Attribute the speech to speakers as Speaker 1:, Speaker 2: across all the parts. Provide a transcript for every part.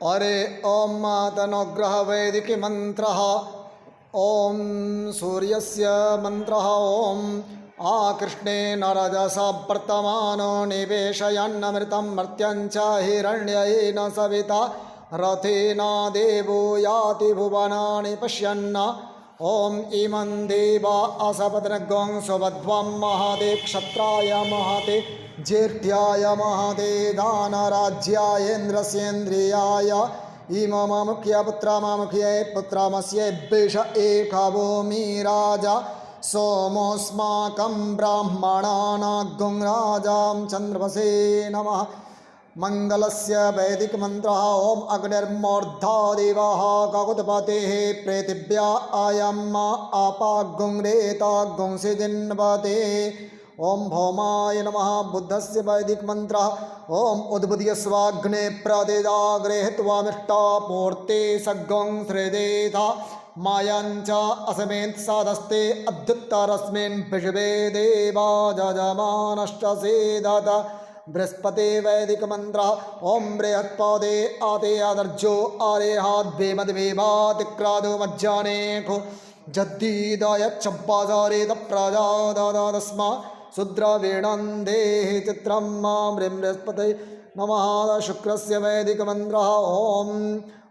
Speaker 1: अरे ओम मातनुग्रह वैदिक मंत्र ओम सूर्यस्य मंत्र ओम आकृष्णेन रजसा वर्तमानो निवेशयन्नमृतं मर्त्यञ्च हिरण्येन सविता रथेन देवो याति भुवनानि पश्यन् ओम इमं देवा असपत्नगं सुबध्वं महते क्षत्राय महते ज्येष्ठ्याय महते दानराज्यायेन्द्रस्येन्द्रियाय इममुख्य पुत्रमामुख्ये पुत्रमस्य विष एकभूमि राजा सोमोऽस्माकं ब्राह्मणानां राजां चन्द्रमसे नमः। मंगलस्य वैदिक मंत्र ओम अग्निर्मूर्धादिवः ककुतपतेः पृथिव्या अयम् आपागुंरेतागुंसिजिन्वते ओम भौमाय नमः। बुद्धस्य वैदिक मंत्र ओम उद्बुद्ध्य प्रदिदागृहीत्वामिष्टापूर्ते सग्गं सृजेथा मायञ्च असमेत् साधस्ते अद्युत्तरस्मिन् विश्वे देवा जजमानश्च सेदत। बृहस्पति वैदिक मंत्र ओम बृहस्पते आते आदर्जो आरेहाद्वेमद्वेवातिक्रादो मज्जानेखो जद्दीदायच्छब्बाजारेत प्रजादादस्मा शुद्रवीणन्देहि चित्रं बृहस्पति नमः। शुक्रस्य वैदिक मंत्र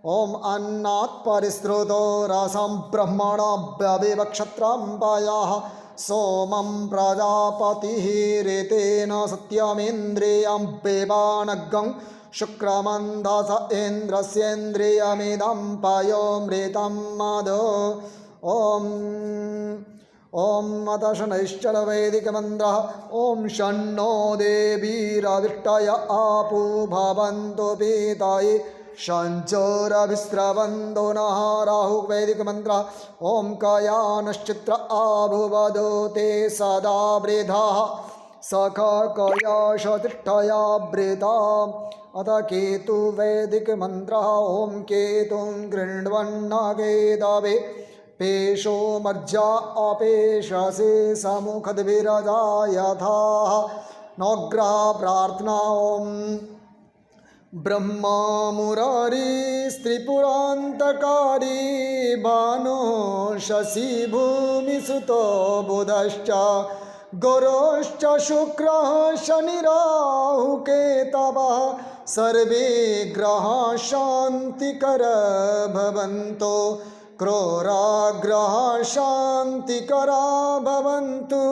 Speaker 1: ओम अन्नात् परिश्रुतो रसं ब्रह्मणाभ्यविवक्षत्रं पायाः सोमं प्रजापतिः ऋतेन सत्यमेन्द्रियं वेवानग्गं शुक्रमन्धस इन्द्रस्येन्द्रियमिदं पयोमृतं मदो ओम ओम अथ शनैश्चर वैदिक मंत्र ओम शन्नो देवीरविष्टय आपो भवन्तु पीताये शंचोरभिस्रवन्दो नः। राहु वैदिक मंत्र ओम कयानश्चित्र आभुवदो ते सदा वृधाः सखा कयाशतिष्ठया वृता। अथ केतु वैदिक मंत्र ओम केतुं गृह्ण्वन्नगेदवे पेशो मज्जा अपेशसे समुखद्विरजा यथा नौग्रह प्रार्थना ओम ब्रह्मा मुरारी स्त्रिपुरान्तकारी भानु शशि भूमिसुतो बुधश्च गुरुश्च शुक्रः शनिराहुकेतवः सर्वे ग्रहाः शान्तिकर भवन्तु क्रोराग्रहाः शान्तिकरा भवन्तु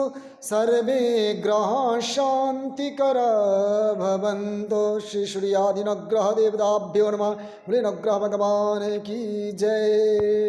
Speaker 1: सर्वे ग्रहाः शान्तिकरा भवन्तु। श्री सूर्यादिनग्रह देवताभ्यो नमः। बोले नवग्रह भगवान की जय।